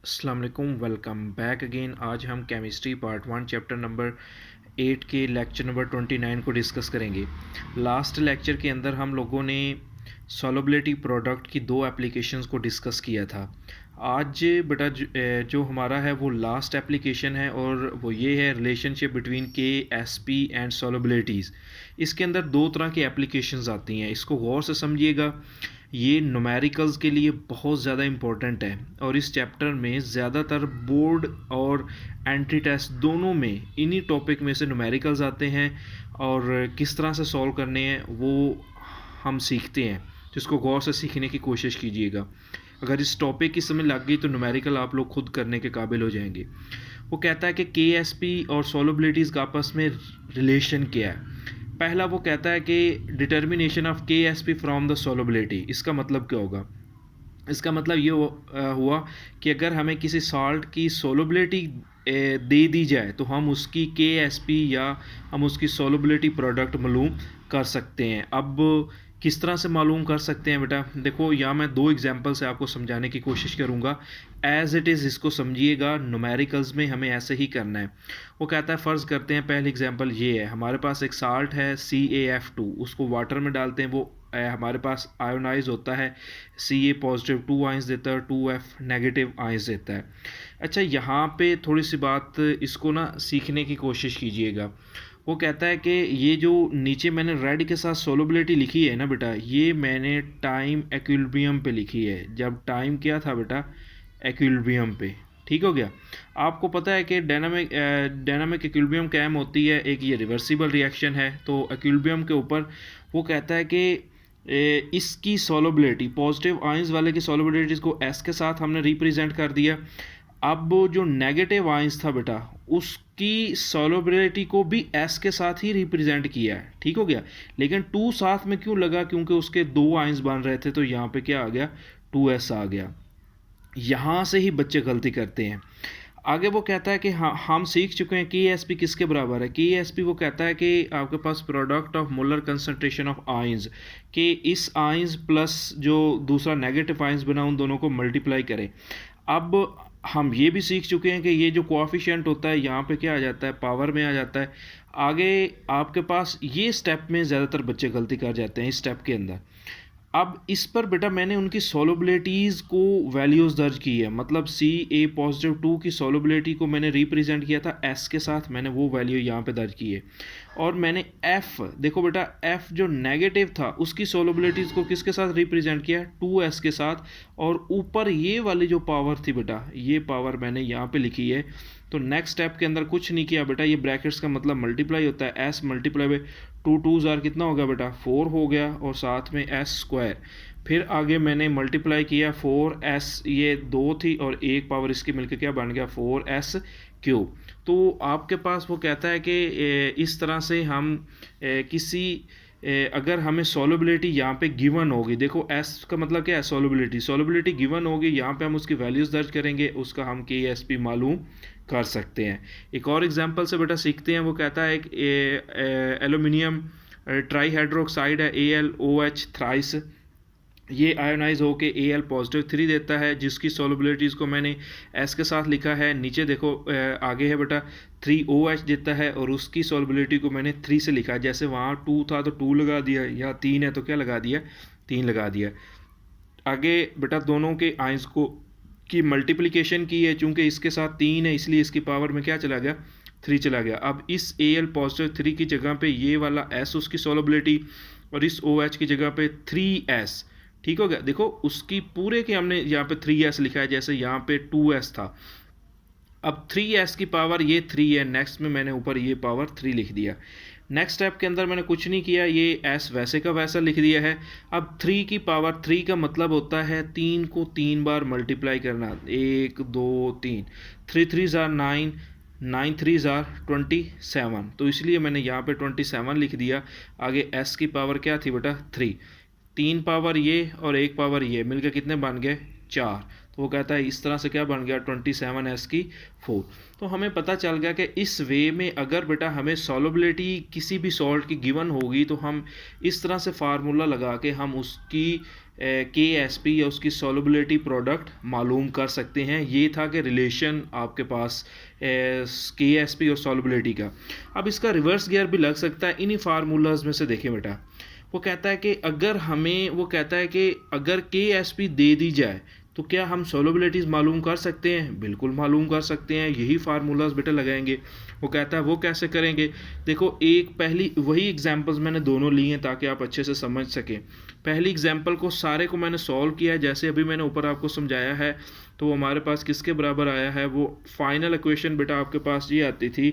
अस्सलाम वालेकुम, welcome back again. आज हम केमिस्ट्री पार्ट 1 चैप्टर नंबर 8 के लेक्चर नंबर 29 को डिस्कस करेंगे। लास्ट लेक्चर के अंदर हम लोगों ने सॉल्युबिलिटी प्रोडक्ट की दो एप्लीकेशंस को डिस्कस किया था। आज बेटा जो हमारा है वो लास्ट एप्लीकेशन है और वो ये है रिलेशनशिप बिटवीन के एस पी एंड सॉल्युबिलिटीज़। इसके अंदर दो तरह की एप्लीकेशंस आती हैं, इसको गौर से समझिएगा। ये न्यूमेरिकल्स के लिए बहुत ज़्यादा इम्पोर्टेंट है और इस चैप्टर में ज़्यादातर बोर्ड और एंट्री टेस्ट दोनों में इन्हीं टॉपिक में से न्यूमेरिकल्स आते हैं और किस तरह से सॉल्व करने हैं वो हम सीखते हैं। तो इसको गौर से सीखने की कोशिश कीजिएगा। अगर इस टॉपिक की समझ लग गई तो न्यूमेरिकल आप लोग खुद करने के काबिल हो जाएंगे। वो कहता है कि के एस पी और सॉल्युबिलिटीज़ का आपस में रिलेशन क्या है। पहला वो कहता है कि डिटर्मिनेशन ऑफ के S P from the solubility. इसका मतलब क्या होगा? इसका मतलब ये हुआ कि अगर हमें किसी सॉल्ट की सॉल्युबिलिटी दे दी जाए तो हम उसकी के एस पी या हम उसकी सॉल्युबिलिटी प्रोडक्ट मालूम कर सकते हैं। अब किस तरह से मालूम कर सकते हैं बेटा, देखो यहाँ मैं दो एग्जांपल से आपको समझाने की कोशिश करूँगा। एज इट इज़ इसको समझिएगा, न्यूमेरिकल्स में हमें ऐसे ही करना है। वो कहता है फ़र्ज़ करते हैं पहली एग्जांपल ये है, हमारे पास एक साल्ट है CaF2, उसको वाटर में डालते हैं, वो हमारे पास आयोनाइज होता है, Ca पॉजिटिव 2 आइंस देता है, 2F नेगेटिव आइंस देता है। अच्छा, यहाँ पे थोड़ी सी बात इसको ना सीखने की कोशिश कीजिएगा। वो कहता है कि ये जो नीचे मैंने रेड के साथ सॉल्युबिलिटी लिखी है ना बेटा, ये मैंने टाइम एक्विलिब्रियम पे लिखी है। जब टाइम क्या था बेटा? एक्विलिब्रियम पे। ठीक हो गया। आपको पता है कि डायनामिक एक्विलिब्रियम कायम होती है, एक ये रिवर्सिबल रिएक्शन है। तो एक्विलिब्रियम के ऊपर वो कहता है कि इसकी सॉल्युबिलिटी, पॉजिटिव आयंस वाले की सॉल्युबिलिटीज़ को एस के साथ हमने रिप्रेजेंट कर दिया। अब जो नेगेटिव आयंस था बेटा, उसकी सॉल्युबिलिटी को भी एस के साथ ही रिप्रेजेंट किया है। ठीक हो गया। लेकिन 2 साथ में क्यों लगा? क्योंकि उसके 2 आयंस बन रहे थे, तो यहाँ पे क्या आ गया? 2s आ गया। यहाँ से ही बच्चे गलती करते हैं। आगे वो कहता है कि हाँ, हम सीख चुके हैं कि एस पी किसके बराबर है। कि एस पी वो कहता है कि आपके पास product of molar concentration of ions, कि इस आयंस प्लस जो दूसरा नेगेटिव आयंस बना उन दोनों को मल्टीप्लाई करें। अब हम ये भी सीख चुके हैं कि ये जो कोएफिशिएंट होता है यहाँ पे क्या आ जाता है? पावर में आ जाता है। आगे आपके पास ये स्टेप में ज़्यादातर बच्चे गलती कर जाते हैं, इस स्टेप के अंदर। अब इस पर बेटा मैंने उनकी सॉल्युबिलिटीज़ को वैल्यूज़ दर्ज की है, मतलब Ca पॉजिटिव 2 की सॉल्युबिलिटी को मैंने रिप्रेजेंट किया था S के साथ, मैंने वो वैल्यू यहाँ पे दर्ज की है। और मैंने F, देखो बेटा F जो नेगेटिव था उसकी सॉल्युबिलिटीज़ को किसके साथ रिप्रेजेंट किया है? 2S के साथ। और ऊपर ये वाली जो पावर थी बेटा, ये पावर मैंने यहाँ पे लिखी है। तो नेक्स्ट स्टेप के अंदर कुछ नहीं किया बेटा, ये ब्रैकेट्स का मतलब मल्टीप्लाई होता है, S मल्टीप्लाई बाई 2 2 ज़ार कितना हो गया बेटा? 4 हो गया, और साथ में S स्क्वायर। फिर आगे मैंने मल्टीप्लाई किया 4S, ये 2 थी और एक पावर इसकी मिलकर क्या बन गया? 4S cube. तो आपके पास वो कहता है कि इस तरह से हम किसी अगर हमें सॉल्युबिलिटी यहाँ पे गिवन होगी, देखो S का मतलब क्या है? सॉल्युबिलिटी गिवन होगी, यहाँ पे हम उसकी वैल्यूज़ दर्ज करेंगे, उसका हम KSP मालूम कर सकते हैं। एक और एग्जांपल से बेटा सीखते हैं। वो कहता है कि एल्यूमिनियम ट्राईहाइड्रोक्साइड है, AlOH थ्राइस, ये आयोनाइज होके Al पॉजिटिव 3 देता है, जिसकी सॉल्युबिलिटीज़ को मैंने S के साथ लिखा है। नीचे देखो आगे है बेटा 3OH देता है और उसकी सॉल्युबिलिटी को मैंने 3 से लिखा है। जैसे वहाँ 2 था तो 2 लगा दिया, यहाँ 3 है तो क्या लगा दिया? 3 लगा दिया। आगे बेटा दोनों के आयंस को की मल्टीप्लिकेशन की है, चूंकि इसके साथ 3 है इसलिए इसकी पावर में क्या चला गया? 3 चला गया। अब इस Al पॉजिटिव 3 की जगह पे ये वाला S उसकी सॉल्युबिलिटी, और इस OH की जगह पे 3S। ठीक हो गया। देखो उसकी पूरे के हमने यहाँ पे 3S लिखा है, जैसे यहाँ पे 2S था। अब 3S की पावर ये 3 है, नेक्स्ट में मैंने ऊपर ये पावर 3 लिख दिया। नेक्स्ट स्टेप के अंदर मैंने कुछ नहीं किया, ये S वैसे का वैसा लिख दिया है। अब 3 की पावर 3 का मतलब होता है 3 को 3 बार मल्टीप्लाई करना, 1 2 3, 3 3 ज़ार 9, 9 3 ज़ार 27, तो इसलिए मैंने यहाँ पे 27 लिख दिया। आगे S की पावर क्या थी बेटा? 3, 3 पावर ये और 1 पावर ये मिलकर कितने बन गए? 4। तो वो कहता है इस तरह से क्या बन गया? 27S की 4। तो हमें पता चल गया कि इस वे में अगर बेटा हमें सॉल्युबिलिटी किसी भी सॉल्ट की गिवन होगी तो हम इस तरह से फार्मूला लगा के हम उसकी KSP या उसकी सॉल्युबिलिटी प्रोडक्ट मालूम कर सकते हैं। ये था कि रिलेशन आपके पास KSP और सॉल्युबिलिटी का। अब इसका रिवर्स गियर भी लग सकता है इन्हीं फार्मूलाज में से। देखें बेटा, वो कहता है कि अगर KSP दे दी जाए तो क्या हम सॉल्युबिलिटीज़ मालूम कर सकते हैं? बिल्कुल मालूम कर सकते हैं, यही फार्मूलाज बेटा लगाएंगे। वो कहता है वो कैसे करेंगे? देखो, एक पहली वही एग्जांपल्स मैंने दोनों लिए हैं ताकि आप अच्छे से समझ सकें। पहली एग्जांपल को सारे को मैंने सॉल्व किया है जैसे अभी मैंने ऊपर आपको समझाया है। तो वो हमारे पास किसके बराबर आया है? वो फाइनल इक्वेशन बेटा आपके पास ये आती थी।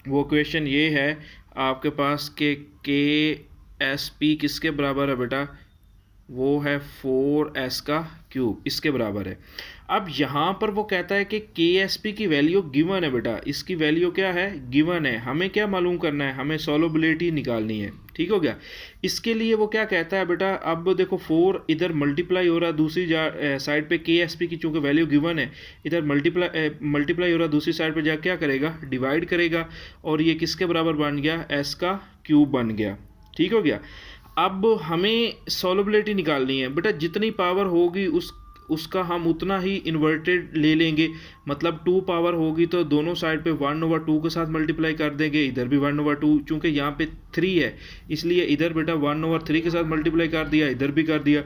वो इक्वेशन ये है आपके पास के KSP किसके बराबर है बेटा? वो है 4s का क्यूब, इसके बराबर है। अब यहाँ पर वो कहता है कि KSP की वैल्यू गिवन है बेटा, इसकी वैल्यू क्या है? गिवन है। हमें क्या मालूम करना है? हमें सॉल्युबिलिटी निकालनी है। ठीक हो गया। इसके लिए वो क्या कहता है बेटा? अब देखो 4 इधर मल्टीप्लाई हो रहा है, दूसरी साइड पे KSP की चूँकि वैल्यू गिवन है, इधर मल्टीप्लाई हो रहा है, दूसरी साइड पे जा क्या करेगा? डिवाइड करेगा। और ये किसके बराबर बन गया? s का क्यूब बन गया। ठीक हो गया। अब हमें सॉल्युबिलिटी निकालनी है बेटा, जितनी पावर होगी उसका हम उतना ही इन्वर्टेड ले लेंगे। मतलब 2 पावर होगी तो दोनों साइड पे 1/2 के साथ मल्टीप्लाई कर देंगे, इधर भी 1/2। चूँकि यहाँ पे 3 है इसलिए इधर बेटा 1/3 के साथ मल्टीप्लाई कर दिया, इधर भी कर दिया।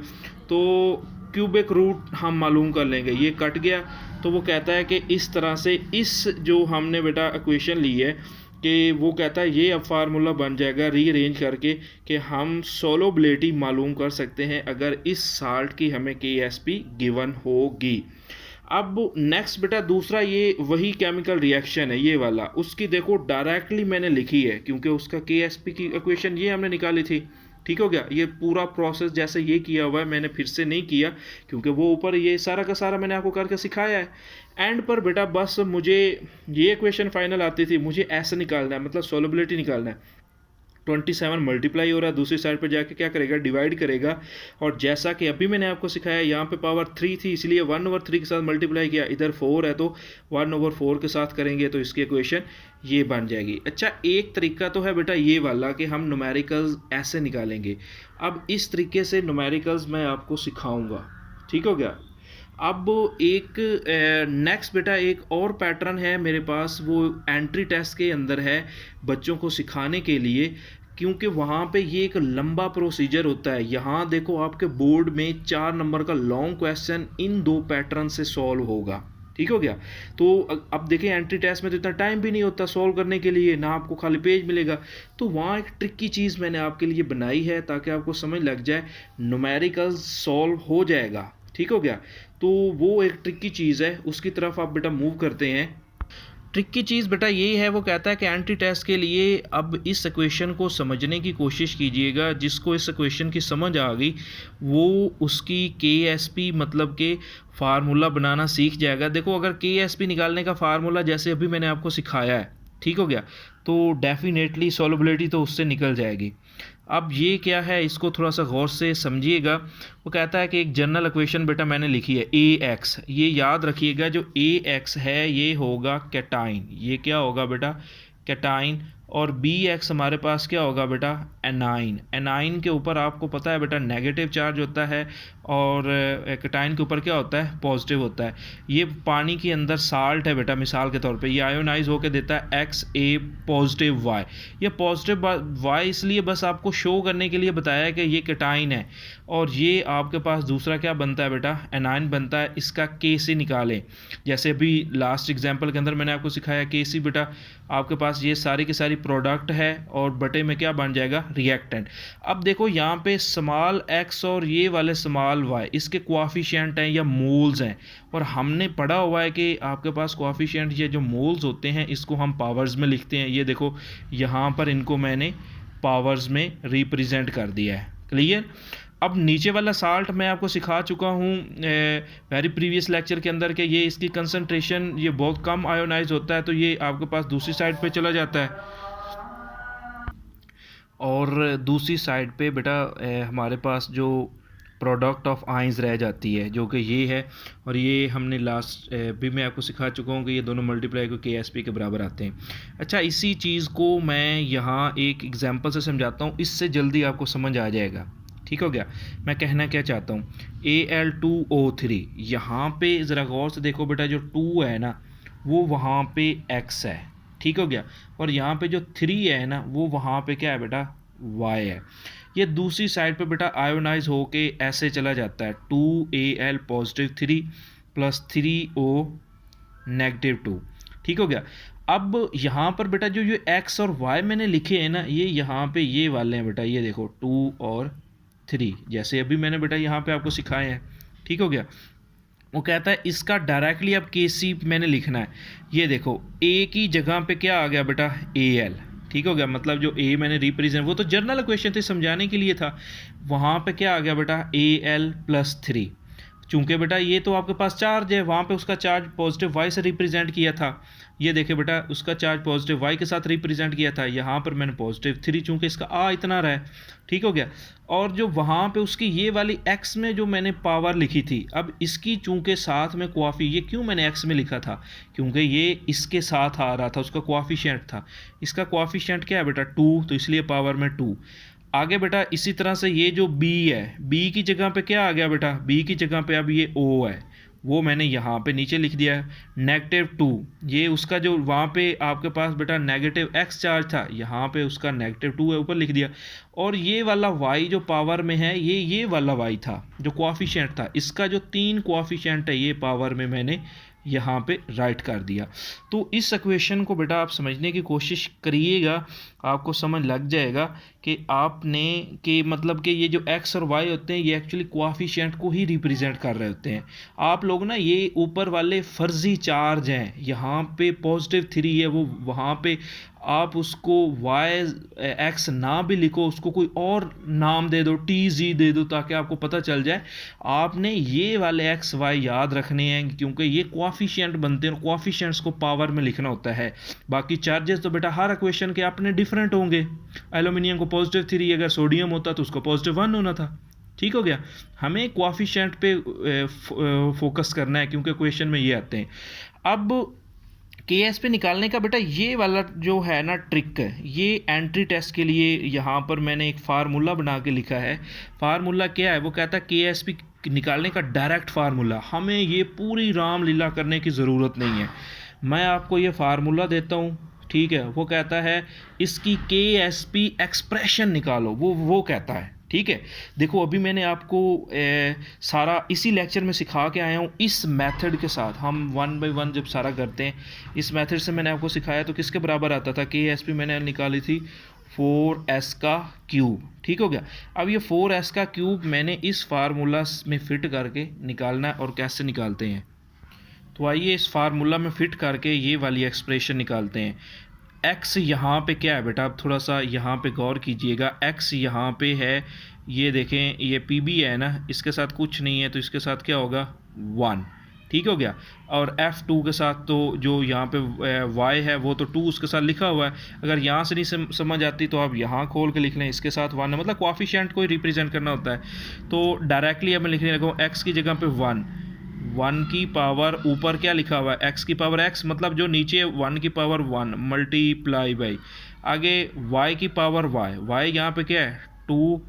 तो क्यूबिक रूट हम मालूम कर लेंगे, ये कट गया। तो वो कहता है कि इस तरह से इस जो हमने बेटा इक्वेशन ली है कि वो कहता है ये अब फार्मूला बन जाएगा रीअरेंज करके कि हम सॉल्युबिलिटी मालूम कर सकते हैं अगर इस साल्ट की हमें KSP गिवन होगी। अब नेक्स्ट बेटा दूसरा ये वही केमिकल रिएक्शन है ये वाला, उसकी देखो डायरेक्टली मैंने लिखी है क्योंकि उसका KSP की इक्वेशन ये हमने निकाली थी। ठीक हो गया। ये पूरा प्रोसेस जैसे ये किया हुआ है मैंने फिर से नहीं किया क्योंकि वो ऊपर ये सारा का सारा मैंने आपको करके सिखाया है। एंड पर बेटा बस मुझे ये इक्वेशन फाइनल आती थी, मुझे ऐसे निकालना है, मतलब सॉल्युबिलिटी निकालना है। 27 मल्टीप्लाई हो रहा है, दूसरी साइड पर जाके क्या करेगा? डिवाइड करेगा। और जैसा कि अभी मैंने आपको सिखाया यहाँ पे पावर 3 थी इसलिए 1/3 के साथ मल्टीप्लाई किया, इधर 4 है तो 1/4 के साथ करेंगे तो इसकी इक्वेशन ये बन जाएगी। अच्छा, एक तरीका तो है बेटा ये वाला कि हम न्यूमेरिकल्स ऐसे निकालेंगे। अब इस तरीके से न्यूमेरिकल्स मैं आपको सिखाऊंगा। ठीक हो गया। अब एक नेक्स्ट बेटा एक और पैटर्न है मेरे पास, वो एंट्री टेस्ट के अंदर है बच्चों को सिखाने के लिए, क्योंकि वहाँ पे ये एक लंबा प्रोसीजर होता है। यहाँ देखो आपके बोर्ड में 4 नंबर का लॉन्ग क्वेश्चन इन 2 पैटर्न से सॉल्व होगा। ठीक हो गया। तो अब देखें एंट्री टेस्ट में तो इतना टाइम भी नहीं होता सॉल्व करने के लिए, ना आपको खाली पेज मिलेगा। तो वहाँ एक ट्रिकी चीज़ मैंने आपके लिए बनाई है ताकि आपको समझ लग जाए, न्यूमेरिकल्स सॉल्व हो जाएगा। ठीक हो गया। तो वो एक ट्रिकी चीज़ है, उसकी तरफ आप बेटा मूव करते हैं। ट्रिकी चीज़ बेटा ये है, वो कहता है कि एंटी टेस्ट के लिए अब इस इक्वेशन को समझने की कोशिश कीजिएगा। जिसको इस इक्वेशन की समझ आ गई वो उसकी KSP मतलब के फार्मूला बनाना सीख जाएगा। देखो अगर KSP निकालने का फार्मूला जैसे अभी मैंने आपको सिखाया है, ठीक हो गया, तो डेफिनेटली सॉल्युबिलिटी तो उससे निकल जाएगी। अब ये क्या है, इसको थोड़ा सा गौर से समझिएगा। वो कहता है कि एक जनरल इक्वेशन बेटा मैंने लिखी है AX, ये याद रखिएगा जो AX है ये होगा कैटाइन। ये क्या होगा बेटा? कैटाइन। और BX हमारे पास क्या होगा बेटा? एनाइन। एनाइन के ऊपर आपको पता है बेटा नेगेटिव चार्ज होता है और कैटाइन के ऊपर क्या होता है? पॉजिटिव होता है। ये पानी के अंदर साल्ट है बेटा, मिसाल के तौर पे ये आयोनाइज होकर देता है XA पॉजिटिव Y। ये पॉजिटिव Y इसलिए बस आपको शो करने के लिए बताया है कि ये कैटाइन है। और ये आपके पास दूसरा क्या बनता है बेटा? एनाइन बनता है। इसका KC निकालें। जैसे अभी लास्ट एग्जाम्पल के अंदर मैंने आपको सिखाया KC बेटा आपके पास ये सारी की सारी प्रोडक्ट है और बटे में क्या बन जाएगा? रिएक्टेंट। अब देखो यहाँ पे स्मॉल x और ये वाले स्मॉल y इसके कोएफिशिएंट हैं या मोल्स हैं, और हमने पढ़ा हुआ है कि आपके पास कोएफिशिएंट ये जो मोल्स होते हैं इसको हम पावर्स में लिखते हैं। ये देखो यहाँ पर इनको मैंने पावर्स में रिप्रेजेंट कर दिया है। क्लियर? अब नीचे वाला साल्ट मैं आपको सिखा चुका हूँ वेरी प्रीवियस लेक्चर के अंदर कि ये इसकी कंसंट्रेशन ये बहुत कम आयोनाइज होता है, तो ये आपके पास दूसरी साइड पे चला जाता है। और दूसरी साइड पे बेटा हमारे पास जो प्रोडक्ट ऑफ आइंस रह जाती है जो कि ये है, और ये हमने लास्ट भी मैं आपको सिखा चुका हूँ कि ये दोनों मल्टीप्लाई को KSP के बराबर आते हैं। अच्छा, इसी चीज़ को मैं यहाँ एक एग्जांपल से समझाता हूँ, इससे जल्दी आपको समझ आ जाएगा। ठीक हो गया। मैं कहना क्या चाहता हूँ, Al2O3, यहाँ पे ज़रा गौर से देखो बेटा, जो 2 है ना वो वहाँ पे X है, ठीक हो गया, और यहाँ पे जो 3 है ना वो वहाँ पे क्या है बेटा, Y है। ये दूसरी साइड पे बेटा आयोनाइज होके ऐसे चला जाता है, 2Al positive 3 plus 3O negative 2, ठीक हो गया। अब यहाँ पर बेटा जो जो एक्स और वाई मैंने लिखे हैं ना, ये यहाँ पे ये वाले हैं बेटा, ये देखो 2 और 3, जैसे अभी मैंने बेटा यहाँ पे आपको सिखाए हैं, ठीक हो गया। वो कहता है इसका डायरेक्टली अब के सी मैंने लिखना है, ये देखो ए की जगह पे क्या आ गया बेटा, ए एल, ठीक हो गया। मतलब जो ए मैंने रिप्रेजेंट, वो तो जर्नल क्वेश्चन थे, समझाने के लिए था। वहाँ पे क्या आ गया बेटा, ए एल प्लस 3, चूंकि बेटा ये तो आपके पास चार्ज है, वहाँ पे उसका चार्ज पॉजिटिव वाई से रिप्रेजेंट किया था, ये देखे बेटा उसका चार्ज पॉजिटिव वाई के साथ रिप्रेजेंट किया था, यहाँ पर मैंने पॉजिटिव 3, चूंकि इसका आ इतना रहा है, ठीक हो गया। और जो वहाँ पे उसकी ये वाली एक्स में जो मैंने पावर लिखी थी, अब इसकी चूंकि साथ में क्वाफी, ये क्यों मैंने एक्स में लिखा था, क्योंकि ये इसके साथ आ रहा था, उसका क्वाफिशिएंट था, इसका क्वाफिशिएंट क्या है बेटा 2, तो इसलिए पावर में 2। आगे बेटा इसी तरह से ये जो b है, b की जगह पे क्या आ गया बेटा, b की जगह पे अब ये o है, वो मैंने यहाँ पे नीचे लिख दिया है। नेगेटिव 2, ये उसका जो वहाँ पे आपके पास बेटा नेगेटिव x चार्ज था, यहाँ पे उसका नेगेटिव 2 है, ऊपर लिख दिया। और ये वाला y जो पावर में है, ये वाला y था जो कोएफिशिएंट था, इसका जो 3 कोएफिशिएंट है ये पावर में मैंने यहाँ पे राइट कर दिया। तो इस इक्वेशन को बेटा आप समझने की कोशिश करिएगा, आपको समझ लग जाएगा कि आपने कि मतलब कि ये जो x और y होते हैं ये एक्चुअली कोएफिशिएंट को ही रिप्रेजेंट कर रहे होते हैं। आप लोग ना ये ऊपर वाले फर्जी चार्ज हैं, यहाँ पे पॉजिटिव 3 है, वो वहाँ पे आप उसको x ना भी लिखो, उसको कोई और नाम दे दो, TZ दे दो, ताकि आपको पता चल जाए। आपने ये वाले x y याद रखने हैं, क्योंकि ये कोएफिशिएंट बनते हैं और कोएफिशिएंट्स को पावर में लिखना होता है। बाकी चार्जेस तो बेटा हर इक्वेशन के अपने डिफरेंट होंगे। एल्यूमिनियम को पॉजिटिव 3, अगर सोडियम होता तो उसको पॉजिटिव 1 होना था, ठीक हो गया। हमें कोएफिशिएंट पे फोकस करना है, क्योंकि क्वेश्चन में ये आते हैं। अब के एस पे निकालने का बेटा ये वाला जो है ना ट्रिक है, ये एंट्री टेस्ट के लिए यहाँ पर मैंने एक फार्मूला बना के लिखा है। फार्मूला क्या है, वो कहता है के एस पी निकालने का डायरेक्ट फार्मूला, हमें ये पूरी रामलीला करने की ज़रूरत नहीं है। मैं आपको ये फार्मूला देता हूँ, ठीक है। वो कहता है इसकी के एस पी एक्सप्रेशन निकालो, वो कहता है, ठीक है। देखो अभी मैंने आपको सारा इसी लेक्चर में सिखा के आया हूँ, इस मेथड के साथ हम 1 बाय 1 जब सारा करते हैं, इस मेथड से मैंने आपको सिखाया। तो किसके बराबर आता था, के एस पी मैंने निकाली थी 4s का क्यूब, ठीक हो गया। अब ये 4s का क्यूब मैंने इस फार्मूला में फिट करके निकालना है, और कैसे निकालते हैं, तो आइए इस फार्मूला में फिट करके ये वाली एक्सप्रेशन निकालते हैं। x यहाँ पे क्या है बेटा, अब थोड़ा सा यहाँ पे गौर कीजिएगा, x यहाँ पे है, ये देखें ये pb है ना, इसके साथ कुछ नहीं है, तो इसके साथ क्या होगा 1, ठीक हो गया। और f2 के साथ तो जो यहाँ पे y है वो तो 2 उसके साथ लिखा हुआ है। अगर यहाँ से नहीं समझ आती तो आप यहाँ खोल के लिख लें, इसके साथ 1 है, मतलब कोएफिशिएंट को ही रिप्रेजेंट करना होता है। तो डायरेक्टली अब मैं लिखने लगा हूँ x की जगह पे 1 की पावर ऊपर क्या लिखा हुआ है, x की पावर x, मतलब जो नीचे 1 की पावर 1 मल्टीप्लाई बाई, आगे y की पावर y यहाँ पे क्या है 2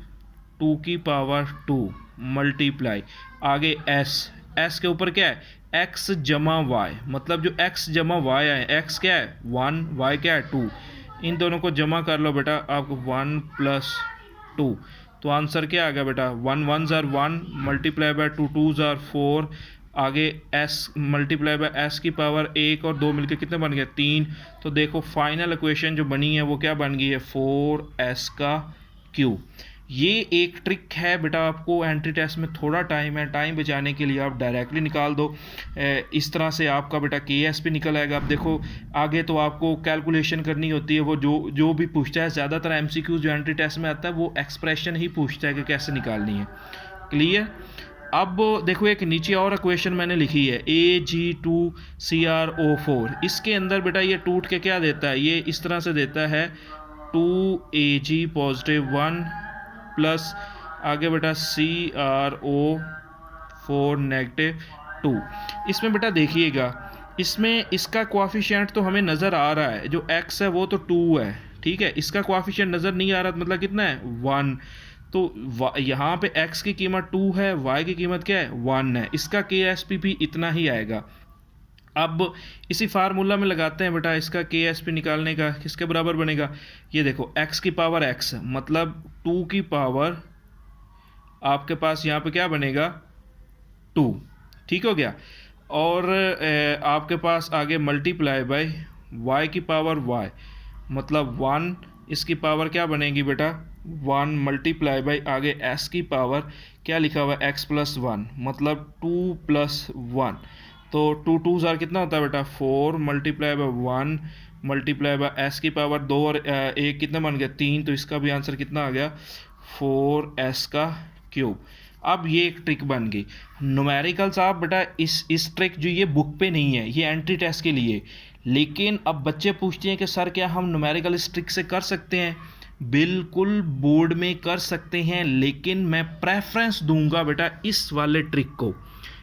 की पावर 2 मल्टीप्लाई, आगे s के ऊपर क्या है x जमा y, मतलब जो x जमा y है, x क्या है 1, y क्या है 2, इन दोनों को जमा कर लो बेटा, आपको 1 + 2, तो आंसर क्या आ गया बेटा 1 1 ज़ार 1 मल्टीप्लाई बाय 2 2 ज़ार 4, आगे s मल्टीप्लाई बाय s की पावर 1 और 2 मिलकर कितने बन गए 3। तो देखो फाइनल इक्वेशन जो बनी है वो क्या बन गई है 4s का क्यूब। ये एक ट्रिक है बेटा, आपको एंट्री टेस्ट में थोड़ा टाइम है, टाइम बचाने के लिए आप डायरेक्टली निकाल दो, इस तरह से आपका बेटा के एस भी निकल आएगा। अब देखो आगे तो आपको कैलकुलेशन करनी होती है, वो जो भी पूछता है, ज़्यादातर एमसीक्यू जो एंट्री टेस्ट में आता है वो एक्सप्रेशन ही पूछता है कि कैसे निकालनी है, क्लियर। अब देखो एक नीचे और इक्वेशन मैंने लिखी है Ag2CrO4, इसके अंदर बेटा ये टूट के क्या देता है, ये इस तरह से देता है 2Ag + 1 प्लस आगे बेटा CrO4 -2। इसमें बेटा देखिएगा, इसमें इसका कोएफिशिएंट तो हमें नज़र आ रहा है, जो x है वो तो 2 है, ठीक है। इसका कोएफिशिएंट नज़र नहीं आ रहा, मतलब कितना है 1, तो यहाँ पे x की कीमत 2 है, y की कीमत क्या है 1 है, इसका KSP भी इतना ही आएगा। अब इसी फार्मूला में लगाते हैं बेटा, इसका KSP निकालने का किसके बराबर बनेगा, ये देखो x की पावर x मतलब 2 की पावर आपके पास यहाँ पे क्या बनेगा 2, ठीक हो गया। और आपके पास आगे मल्टीप्लाई बाय y की पावर y मतलब 1, इसकी पावर क्या बनेगी बेटा 1 मल्टीप्लाई बाय आगे s की पावर क्या लिखा हुआ है x प्लस 1 मतलब 2 प्लस 1, तो 2 2 ज़ार कितना होता है बेटा 4 multiply by 1 multiply by s की पावर 2 और 1 कितना बन गया 3, तो इसका भी आंसर कितना आ गया 4s का क्यूब। अब ये एक ट्रिक बन गई। न्यूमेरिकल्स आप बेटा इस ट्रिक जो ये बुक पे नहीं है, ये एंट्री टेस्ट के लिए, लेकिन अब बच्चे पूछते हैं कि सर क्या हम न्यूमेरिकल इस ट्रिक से कर सकते हैं, बिल्कुल बोर्ड में कर सकते हैं, लेकिन मैं प्रेफरेंस दूंगा बेटा इस वाले ट्रिक को,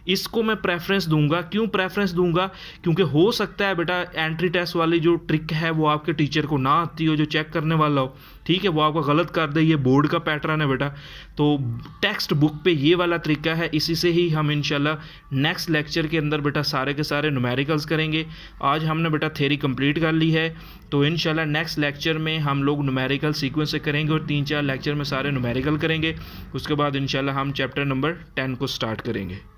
इसको मैं प्रेफरेंस दूंगा। क्यों प्रेफरेंस दूंगा, क्योंकि हो सकता है बेटा एंट्री टेस्ट वाली जो ट्रिक है वो आपके टीचर को ना आती हो, जो चेक करने वाला हो, ठीक है, वो आपका गलत कर दे, ये बोर्ड का पैटर्न है बेटा। तो टेक्स्ट बुक पे ये वाला तरीका है, इसी से ही हम इंशाल्लाह नेक्स्ट लेक्चर के अंदर बेटा सारे के सारे न्यूमेरिकल्स करेंगे। आज हमने बेटा थ्योरी कंप्लीट कर ली है, तो इंशाल्लाह नेक्स्ट लेक्चर में हम लोग न्यूमेरिकल सीक्वेंस से करेंगे और 3-4 लेक्चर में सारे न्यूमेरिकल करेंगे। उसके बाद इंशाल्लाह हम चैप्टर नंबर 10 को स्टार्ट करेंगे।